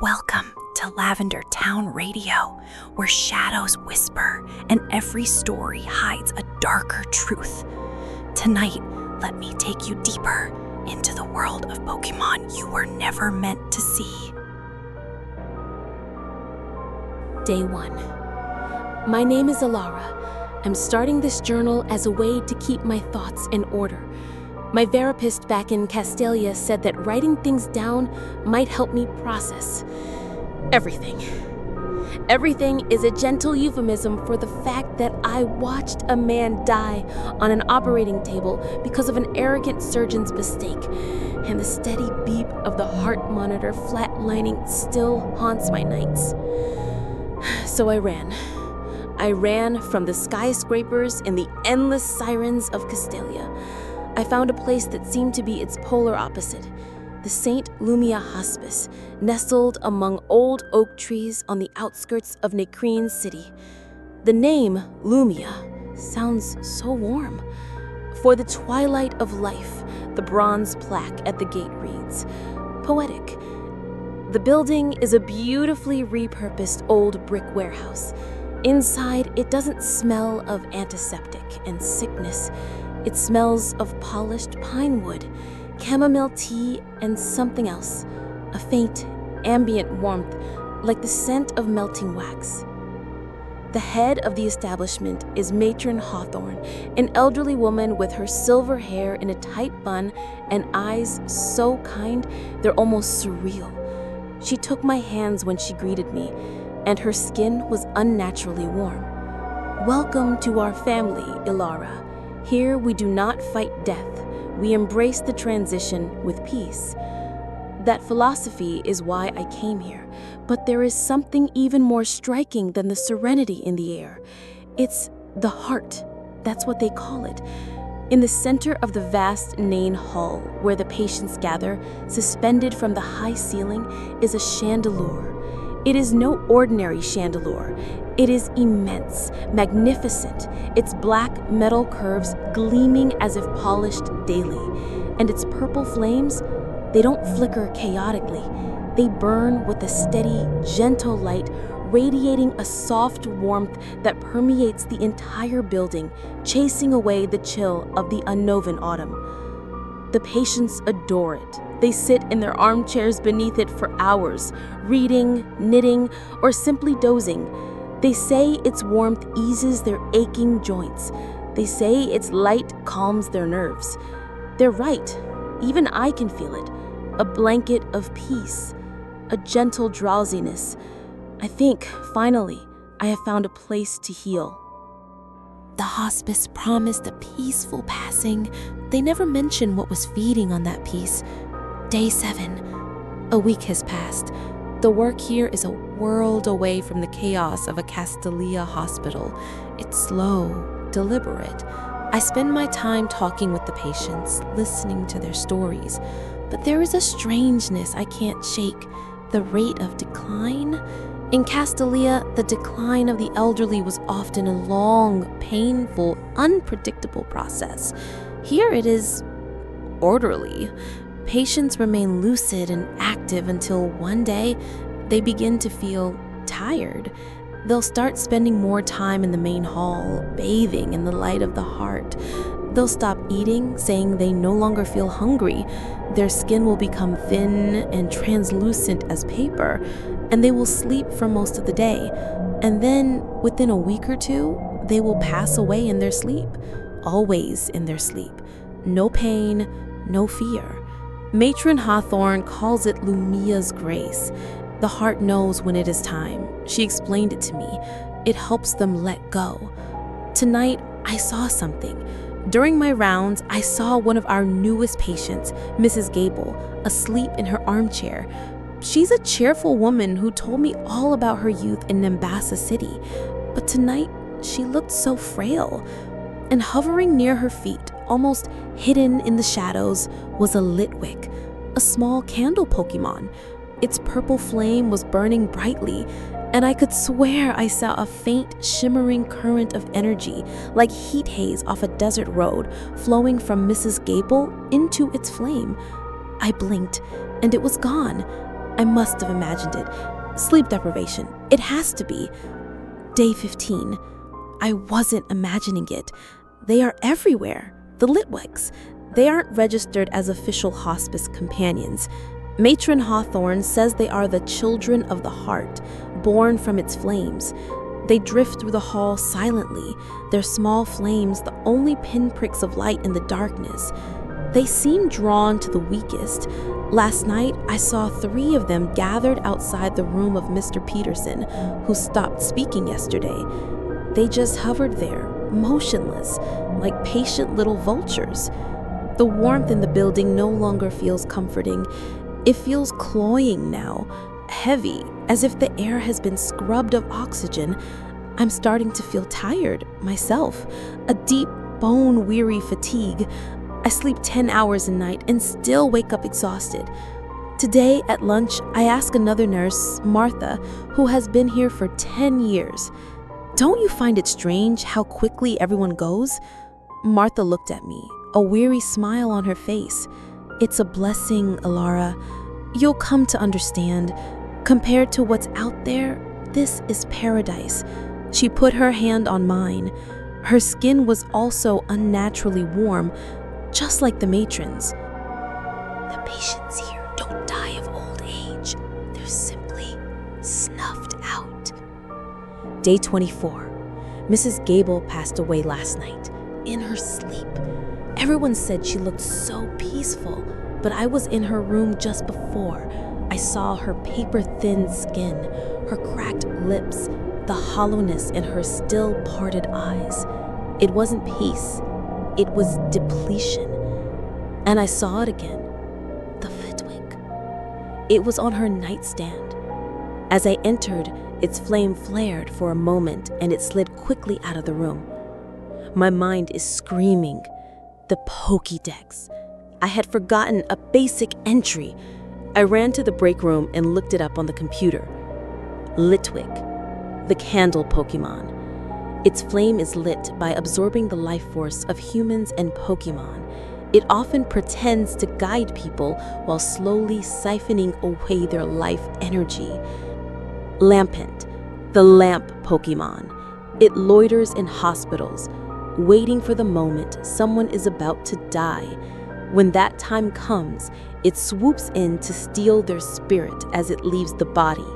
Welcome to Lavender Town Radio, where shadows whisper and every story hides a darker truth. Tonight, let me take you deeper into the world of Pokemon you were never meant to see. Day 1. My name is Elara. I'm starting this journal as a way to keep my thoughts in order. My therapist back in Castelia said that writing things down might help me process everything. Everything is a gentle euphemism for the fact that I watched a man die on an operating table because of an arrogant surgeon's mistake, and the steady beep of the heart monitor flatlining still haunts my nights. So I ran. I ran from the skyscrapers and the endless sirens of Castelia. I found a place that seemed to be its polar opposite, the St. Lumiya Hospice, nestled among old oak trees on the outskirts of Nacrene City. The name Lumiya sounds so warm. For the twilight of life, the bronze plaque at the gate reads, poetic. The building is a beautifully repurposed old brick warehouse. Inside, it doesn't smell of antiseptic and sickness. It smells of polished pine wood, chamomile tea, and something else, a faint, ambient warmth like the scent of melting wax. The head of the establishment is Matron Hawthorne, an elderly woman with her silver hair in a tight bun and eyes so kind they're almost surreal. She took my hands when she greeted me, and her skin was unnaturally warm. Welcome to our family, Elara. Here we do not fight death, we embrace the transition with peace. That philosophy is why I came here, but there is something even more striking than the serenity in the air. It's the heart, that's what they call it. In the center of the vast Nacrene Hall, where the patients gather, suspended from the high ceiling, is a chandelure. It is no ordinary chandelure. It is immense, magnificent, its black metal curves gleaming as if polished daily. And its purple flames, they don't flicker chaotically. They burn with a steady, gentle light, radiating a soft warmth that permeates the entire building, chasing away the chill of the Unovan autumn. The patients adore it. They sit in their armchairs beneath it for hours, reading, knitting, or simply dozing. They say its warmth eases their aching joints. They say its light calms their nerves. They're right. Even I can feel it. A blanket of peace, a gentle drowsiness. I think, finally, I have found a place to heal. The hospice promised a peaceful passing. They never mention what was feeding on that peace. Day 7. A week has passed. The work here is a world away from the chaos of a Castelia hospital. It's slow, deliberate. I spend my time talking with the patients, listening to their stories. But there is a strangeness I can't shake. The rate of decline? In Castelia, the decline of the elderly was often a long, painful, unpredictable process. Here it is orderly. Patients remain lucid and active until one day they begin to feel tired. They'll start spending more time in the main hall, bathing in the light of the heart. They'll stop eating, saying they no longer feel hungry. Their skin will become thin and translucent as paper, and they will sleep for most of the day. And then, within a week or two, they will pass away in their sleep. Always in their sleep. No pain, no fear. Matron Hawthorne calls it Lumiya's grace. The heart knows when it is time. She explained it to me. It helps them let go. Tonight, I saw something. During my rounds, I saw one of our newest patients, Mrs. Gable, asleep in her armchair. She's a cheerful woman who told me all about her youth in Nambassa City. But tonight, she looked so frail. And hovering near her feet, almost hidden in the shadows, was a Litwick, a small candle Pokemon. Its purple flame was burning brightly, and I could swear I saw a faint, shimmering current of energy, like heat haze off a desert road, flowing from Mrs. Gable into its flame. I blinked, and it was gone. I must have imagined it. Sleep deprivation. It has to be. Day 15. I wasn't imagining it. They are everywhere. The Litwicks. They aren't registered as official hospice companions. Matron Hawthorne says they are the children of the heart, born from its flames. They drift through the hall silently, their small flames the only pinpricks of light in the darkness. They seem drawn to the weakest. Last night, I saw 3 of them gathered outside the room of Mr. Peterson, who stopped speaking yesterday. They just hovered there, motionless, like patient little vultures. The warmth in the building no longer feels comforting. It feels cloying now, heavy, as if the air has been scrubbed of oxygen. I'm starting to feel tired, myself, a deep, bone-weary fatigue. I sleep 10 hours a night and still wake up exhausted. Today, at lunch, I ask another nurse, Martha, who has been here for 10 years. "Don't you find it strange how quickly everyone goes?" Martha looked at me, a weary smile on her face. "It's a blessing, Elara. You'll come to understand. Compared to what's out there, this is paradise." She put her hand on mine. Her skin was also unnaturally warm, just like the matron's. "The patients here don't die of old age. They're simply snuffed out." Day 24. Mrs. Gable passed away last night, in her sleep. Everyone said she looked so peaceful, but I was in her room just before. I saw her paper-thin skin, her cracked lips, the hollowness in her still parted eyes. It wasn't peace, it was depletion. And I saw it again, the Litwick. It was on her nightstand. As I entered, its flame flared for a moment and it slid quickly out of the room. My mind is screaming. The Pokédex. I had forgotten a basic entry. I ran to the break room and looked it up on the computer. Litwick, the candle Pokémon. Its flame is lit by absorbing the life force of humans and Pokémon. It often pretends to guide people while slowly siphoning away their life energy. Lampent, the lamp Pokémon. It loiters in hospitals, waiting for the moment someone is about to die. When that time comes, it swoops in to steal their spirit as it leaves the body.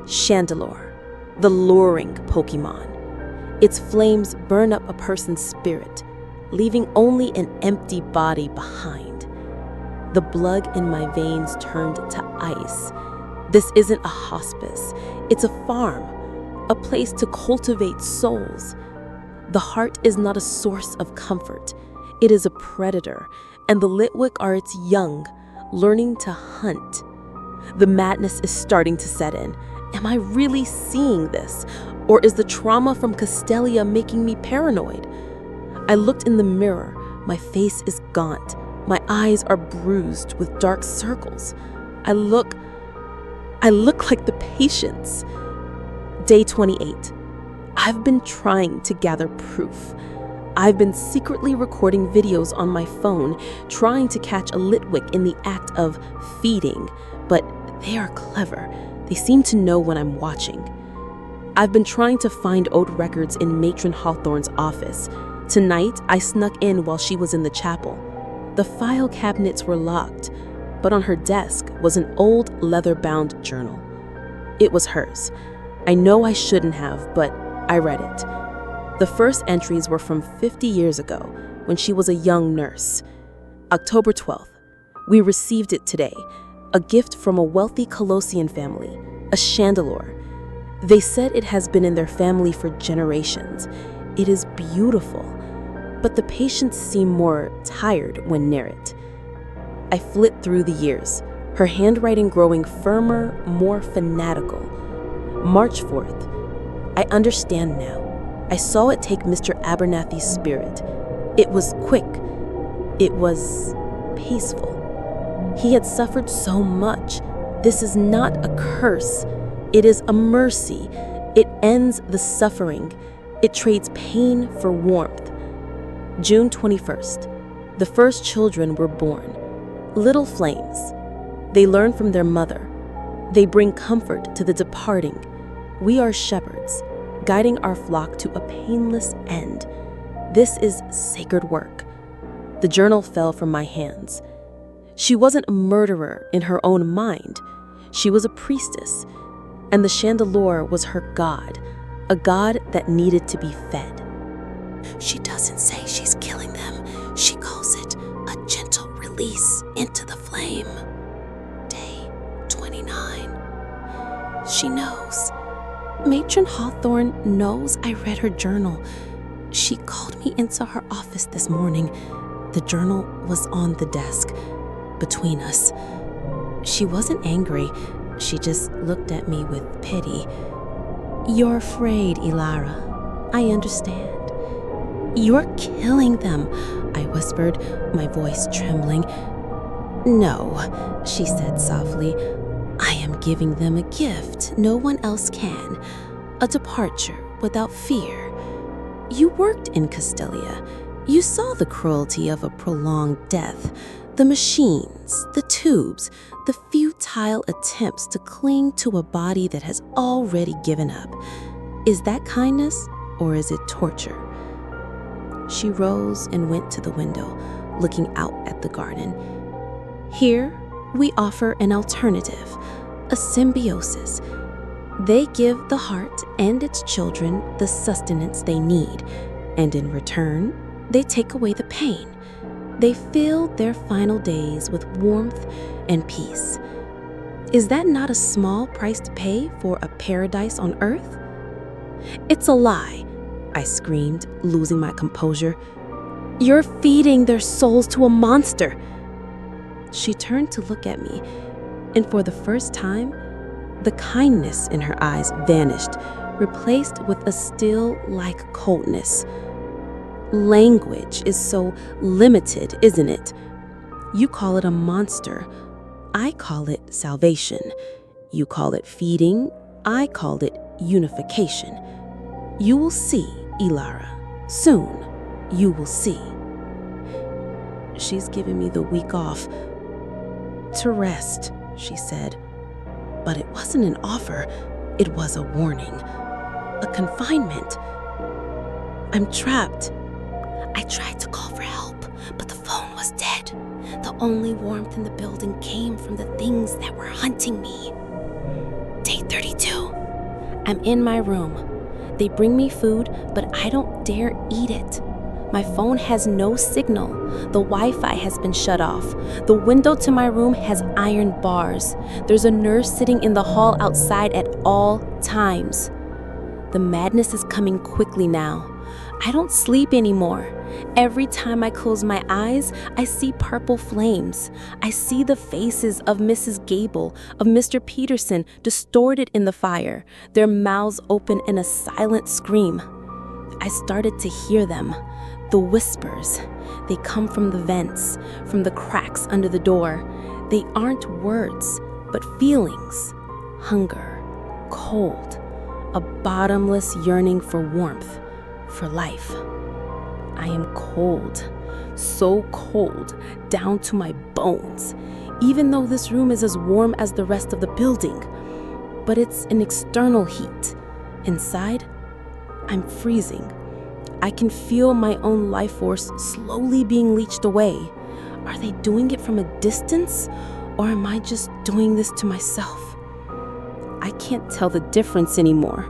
Chandelure, the luring Pokémon. Its flames burn up a person's spirit, leaving only an empty body behind. The blood in my veins turned to ice. This isn't a hospice, it's a farm, a place to cultivate souls. The heart is not a source of comfort. It is a predator, and the Litwick are its young, learning to hunt. The madness is starting to set in. Am I really seeing this? Or is the trauma from Castelia making me paranoid? I looked in the mirror. My face is gaunt. My eyes are bruised with dark circles. I look like the patients. Day 28. I've been trying to gather proof. I've been secretly recording videos on my phone, trying to catch a Litwick in the act of feeding, but they are clever. They seem to know when I'm watching. I've been trying to find old records in Matron Hawthorne's office. Tonight, I snuck in while she was in the chapel. The file cabinets were locked, but on her desk was an old leather-bound journal. It was hers. I know I shouldn't have, but I read it. The first entries were from 50 years ago, when she was a young nurse. October 12th. We received it today, a gift from a wealthy Colossian family, a Chandelure. They said it has been in their family for generations. It is beautiful, but the patients seem more tired when near it. I flipped through the years, her handwriting growing firmer, more fanatical. March 4th. I understand now. I saw it take Mr. Abernathy's spirit. It was quick. It was peaceful. He had suffered so much. This is not a curse. It is a mercy. It ends the suffering. It trades pain for warmth. June 21st. The first children were born. Little flames. They learn from their mother. They bring comfort to the departing. We are shepherds, guiding our flock to a painless end. This is sacred work. The journal fell from my hands. She wasn't a murderer in her own mind. She was a priestess, and the Chandelure was her god, a god that needed to be fed. She doesn't say she's killing them. She calls it a gentle release into the flame. Day 29. She knows. Matron Hawthorne knows I read her journal. She called me into her office this morning. The journal was on the desk, between us. She wasn't angry. She just looked at me with pity. "You're afraid, Elara. I understand." "You're killing them," I whispered, my voice trembling. "No," she said softly. "I am giving them a gift no one else can. A departure without fear. You worked in Castelia. You saw the cruelty of a prolonged death. The machines, the tubes, the futile attempts to cling to a body that has already given up. Is that kindness or is it torture?" She rose and went to the window, looking out at the garden. "Here, we offer an alternative, a symbiosis. They give the heart and its children the sustenance they need, and in return, they take away the pain. They fill their final days with warmth and peace. Is that not a small price to pay for a paradise on earth?" "It's a lie," I screamed, losing my composure. "You're feeding their souls to a monster." She turned to look at me, and for the first time, the kindness in her eyes vanished, replaced with a still-like coldness. Language is so limited, isn't it? You call it a monster. I call it salvation. You call it feeding. I call it unification. You will see, Elara. Soon, you will see. She's giving me the week off. To rest, she said. But it wasn't an offer. It was a warning. A confinement. I'm trapped. I tried to call for help, but the phone was dead. The only warmth in the building came from the things that were hunting me. Day 32. I'm in my room. They bring me food, but I don't dare eat it. My phone has no signal. The Wi-Fi has been shut off. The window to my room has iron bars. There's a nurse sitting in the hall outside at all times. The madness is coming quickly now. I don't sleep anymore. Every time I close my eyes, I see purple flames. I see the faces of Mrs. Gable, of Mr. Peterson, distorted in the fire, their mouths open in a silent scream. I started to hear them. The whispers. They come from the vents, from the cracks under the door. They aren't words, but feelings. Hunger, cold, a bottomless yearning for warmth, for life. I am cold, so cold, down to my bones, even though this room is as warm as the rest of the building. But it's an external heat. Inside, I'm freezing. I can feel my own life force slowly being leached away. Are they doing it from a distance, or am I just doing this to myself? I can't tell the difference anymore.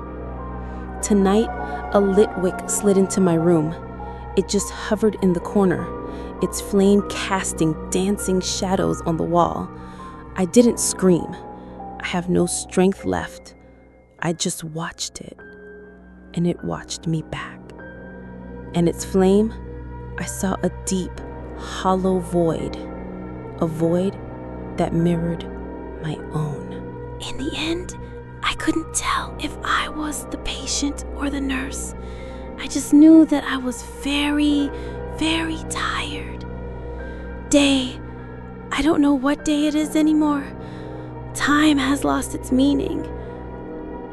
Tonight, a Litwick slid into my room. It just hovered in the corner, its flame casting dancing shadows on the wall. I didn't scream. I have no strength left. I just watched it, and it watched me back. And its flame, I saw a deep, hollow void, a void that mirrored my own. In the end, I couldn't tell if I was the patient or the nurse. I just knew that I was very, very tired. I don't know what day it is anymore. Time has lost its meaning.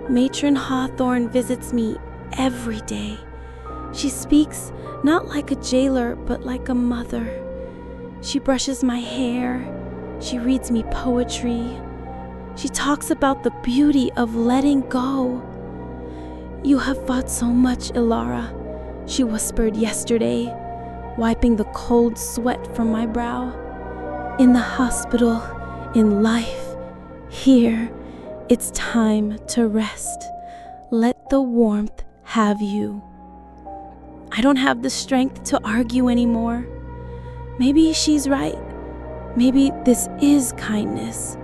Matron Hawthorne visits me every day. She speaks not like a jailer, but like a mother. She brushes my hair. She reads me poetry. She talks about the beauty of letting go. "You have fought so much, Elara," she whispered yesterday, wiping the cold sweat from my brow. "In the hospital, in life, here, it's time to rest. Let the warmth have you." I don't have the strength to argue anymore. Maybe she's right. Maybe this is kindness.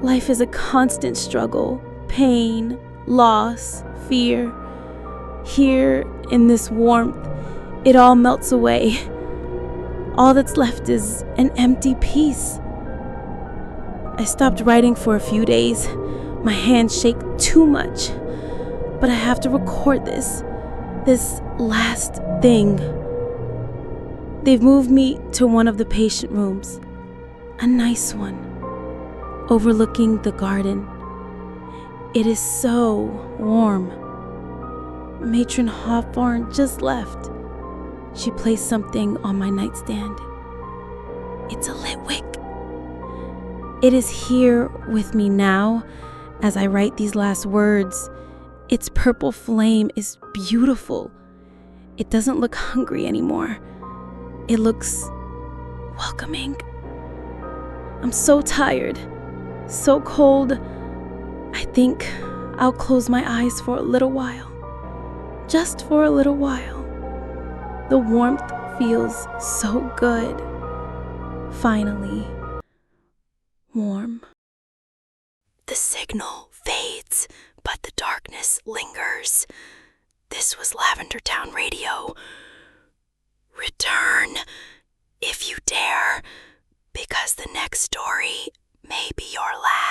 Life is a constant struggle, pain, loss, fear. Here, in this warmth, it all melts away. All that's left is an empty peace. I stopped writing for a few days. My hands shake too much. But I have to record this last thing. They've moved me to one of the patient rooms, a nice one, overlooking the garden. It is so warm. Matron Hawthorne just left. She placed something on my nightstand. It's a Litwick. It is here with me now as I write these last words. Its purple flame is beautiful. It doesn't look hungry anymore. It looks welcoming. I'm so tired, so cold. I think I'll close my eyes for a little while. Just for a little while. The warmth feels so good. Finally, warm. The signal fades, but the darkness lingers. This was Lavender Town Radio. Return, if you dare, because the next story may be your last.